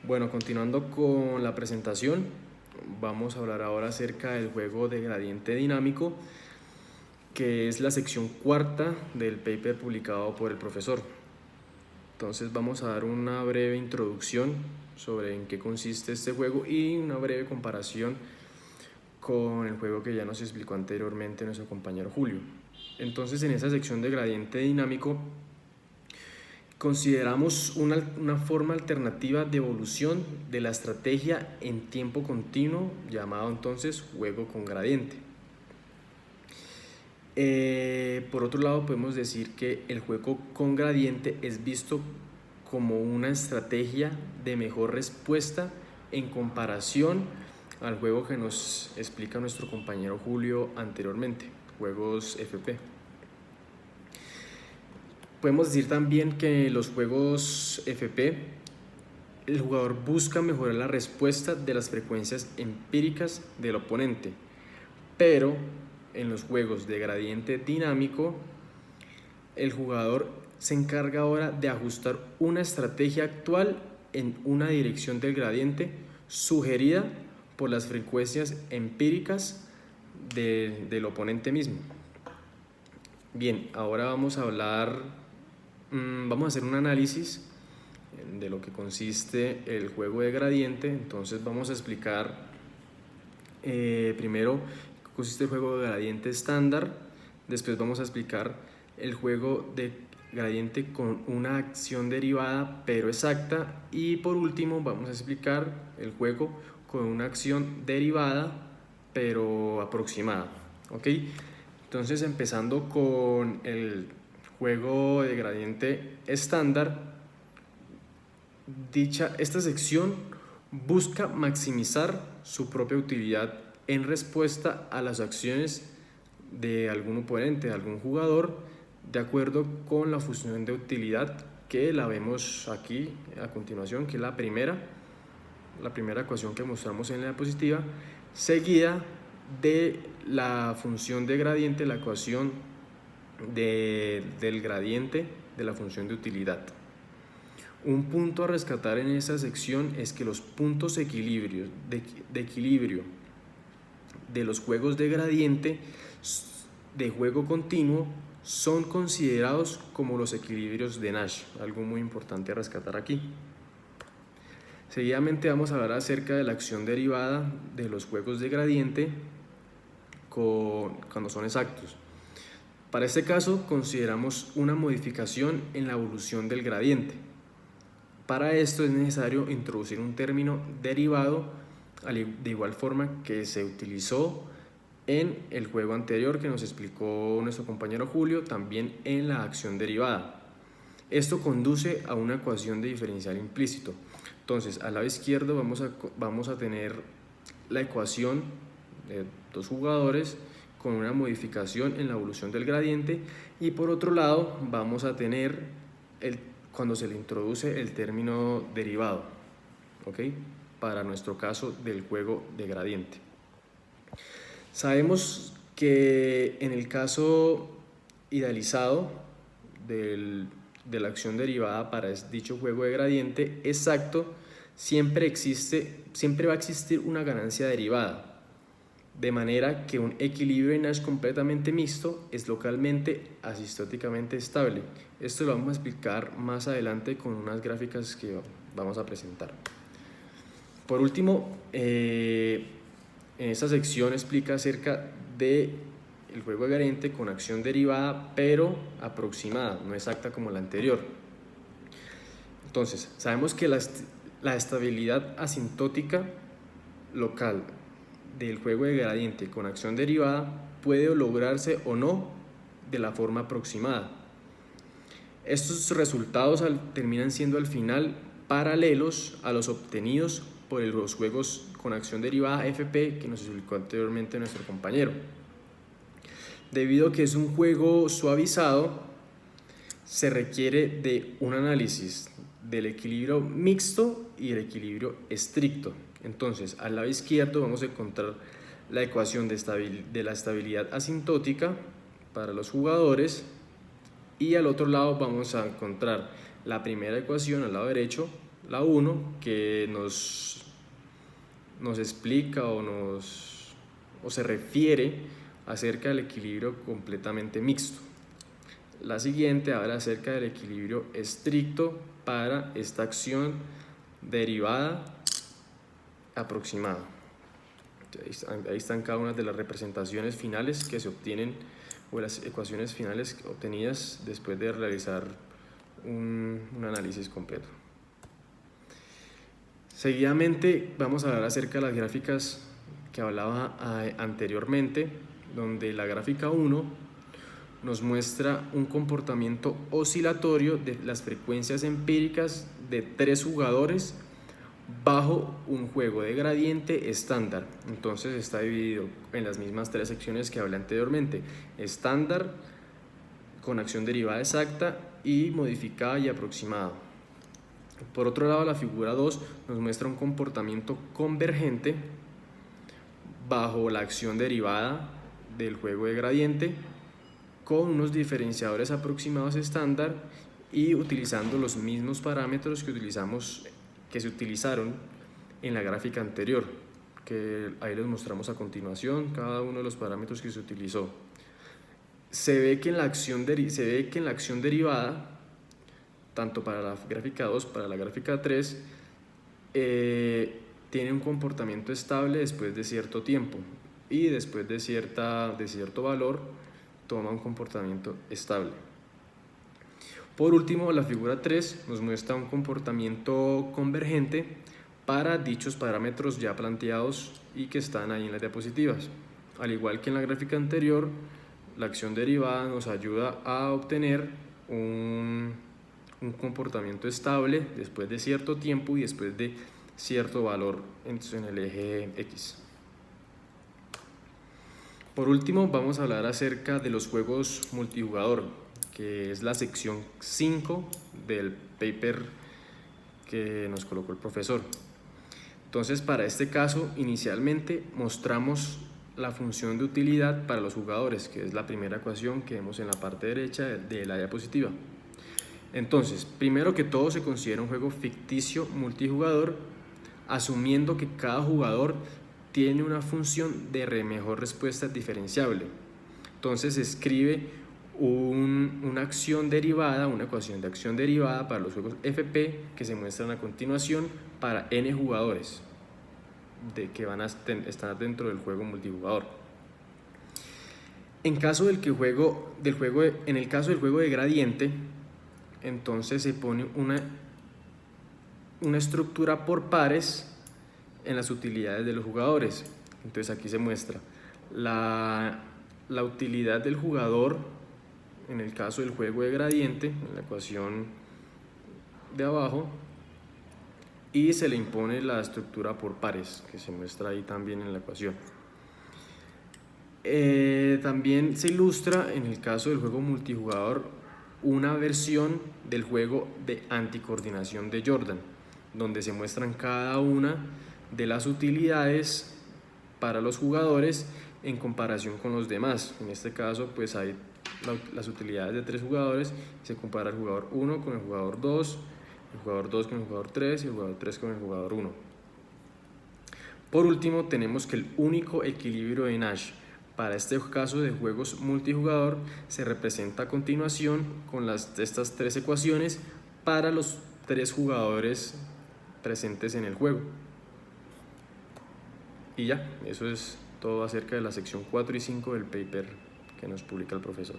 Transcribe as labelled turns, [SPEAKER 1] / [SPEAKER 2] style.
[SPEAKER 1] Bueno, continuando con la presentación, vamos a hablar ahora acerca del juego de gradiente dinámico, que es la sección cuarta del paper publicado por el profesor. Entonces vamos a dar una breve introducción sobre en qué consiste este juego y una breve comparación con el juego que ya nos explicó anteriormente nuestro compañero Julio. Entonces, en esa sección de gradiente dinámico consideramos una forma alternativa de evolución de la estrategia en tiempo continuo, llamado entonces juego con gradiente. Por otro lado, podemos decir que el juego con gradiente es visto como una estrategia de mejor respuesta en comparación al juego que nos explica nuestro compañero Julio anteriormente, juegos FP. Podemos decir también que los juegos FP, el jugador busca mejorar la respuesta de las frecuencias empíricas del oponente, pero en los juegos de gradiente dinámico, el jugador se encarga ahora de ajustar una estrategia actual en una dirección del gradiente sugerida por las frecuencias empíricas del oponente mismo. Bien, ahora vamos a hacer un análisis de lo que consiste el juego de gradiente. Entonces vamos a explicar primero qué consiste el juego de gradiente estándar, después vamos a explicar el juego de gradiente con una acción derivada pero exacta, y por último vamos a explicar el juego con una acción derivada pero aproximada. ¿Ok? Entonces, empezando con el juego de gradiente estándar, esta sección busca maximizar su propia utilidad en respuesta a las acciones de algún oponente, de algún jugador, de acuerdo con la función de utilidad que la vemos aquí a continuación, que es la primera ecuación que mostramos en la diapositiva, seguida de la función de gradiente, la ecuación del gradiente de la función de utilidad. Un punto a rescatar en esta sección es que los puntos de equilibrio de los juegos de gradiente de juego continuo son considerados como los equilibrios de Nash, algo muy importante a rescatar aquí. Seguidamente vamos a hablar acerca de la acción derivada de los juegos de gradiente cuando son exactos. Para este caso consideramos una modificación en la evolución del gradiente. Para esto es necesario introducir un término derivado de igual forma que se utilizó en el juego anterior que nos explicó nuestro compañero Julio, también en la acción derivada. Esto conduce a una ecuación de diferencial implícito. Entonces, al lado izquierdo vamos a tener la ecuación de dos jugadores con una modificación en la evolución del gradiente, y por otro lado vamos a tener cuando se le introduce el término derivado, ¿ok? Para nuestro caso del juego de gradiente. Sabemos que en el caso idealizado de la acción derivada para dicho juego de gradiente exacto, siempre va a existir una ganancia derivada, de manera que un equilibrio de Nash completamente mixto es localmente asintóticamente estable. Esto lo vamos a explicar más adelante con unas gráficas que vamos a presentar. Por último, en esta sección explica acerca del juego de gradiente con acción derivada pero aproximada, no exacta como la anterior. Entonces, sabemos que la estabilidad asintótica local del juego de gradiente con acción derivada puede lograrse o no de la forma aproximada. Estos resultados terminan siendo al final paralelos a los obtenidos por los juegos con acción derivada FP que nos explicó anteriormente nuestro compañero. Debido a que es un juego suavizado, se requiere de un análisis del equilibrio mixto y el equilibrio estricto. Entonces, al lado izquierdo vamos a encontrar la ecuación de la estabilidad asintótica para los jugadores, y al otro lado vamos a encontrar la primera ecuación al lado derecho, la 1, que nos explica o se refiere acerca del equilibrio completamente mixto. La siguiente habla acerca del equilibrio estricto para esta acción derivada aproximada. Ahí están cada una de las representaciones finales que se obtienen, o las ecuaciones finales obtenidas después de realizar un análisis completo. Seguidamente vamos a hablar acerca de las gráficas que hablaba anteriormente, donde la gráfica 1 nos muestra un comportamiento oscilatorio de las frecuencias empíricas de 3 jugadores bajo un juego de gradiente estándar. Entonces está dividido en las mismas 3 secciones que hablé anteriormente: estándar, con acción derivada exacta, y modificada y aproximada. Por otro lado, la figura 2 nos muestra un comportamiento convergente bajo la acción derivada del juego de gradiente, con unos diferenciadores aproximados estándar y utilizando los mismos parámetros que se utilizaron en la gráfica anterior, que ahí les mostramos a continuación cada uno de los parámetros que se utilizó. Se ve que en la acción derivada, tanto para la gráfica 2 para la gráfica 3, tiene un comportamiento estable después de cierto tiempo, y después de cierto valor toma un comportamiento estable. Por último, la figura 3 nos muestra un comportamiento convergente para dichos parámetros ya planteados y que están ahí en las diapositivas. Al igual que en la gráfica anterior, la acción derivada nos ayuda a obtener un comportamiento estable después de cierto tiempo y después de cierto valor en el eje X. Por último, vamos a hablar acerca de los juegos multijugador, que es la sección 5 del paper que nos colocó el profesor. Entonces, para este caso, inicialmente mostramos la función de utilidad para los jugadores, que es la primera ecuación que vemos en la parte derecha de la diapositiva. Entonces, primero que todo, se considera un juego ficticio multijugador, asumiendo que cada jugador tiene una función de mejor respuesta diferenciable. Entonces se escribe una acción derivada, una ecuación de acción derivada para los juegos FP que se muestran a continuación para n jugadores que van a estar dentro del juego multijugador. En el caso del juego de gradiente, entonces se pone una estructura por pares en las utilidades de los jugadores. Entonces aquí se muestra la utilidad del jugador en el caso del juego de gradiente, en la ecuación de abajo, y se le impone la estructura por pares, que se muestra ahí también en la ecuación. También se ilustra en el caso del juego multijugador una versión del juego de anticoordinación de Jordan, donde se muestran cada una de las utilidades para los jugadores en comparación con los demás. En este caso, pues hay las utilidades de 3 jugadores, se compara el jugador 1 con el jugador 2, el jugador 2 con el jugador 3 y el jugador 3 con el jugador 1. Por último, tenemos que el único equilibrio de Nash para este caso de juegos multijugador se representa a continuación con estas 3 ecuaciones para los 3 jugadores presentes en el juego. Y ya, eso es todo acerca de la sección 4 y 5 del paper que nos publica el profesor.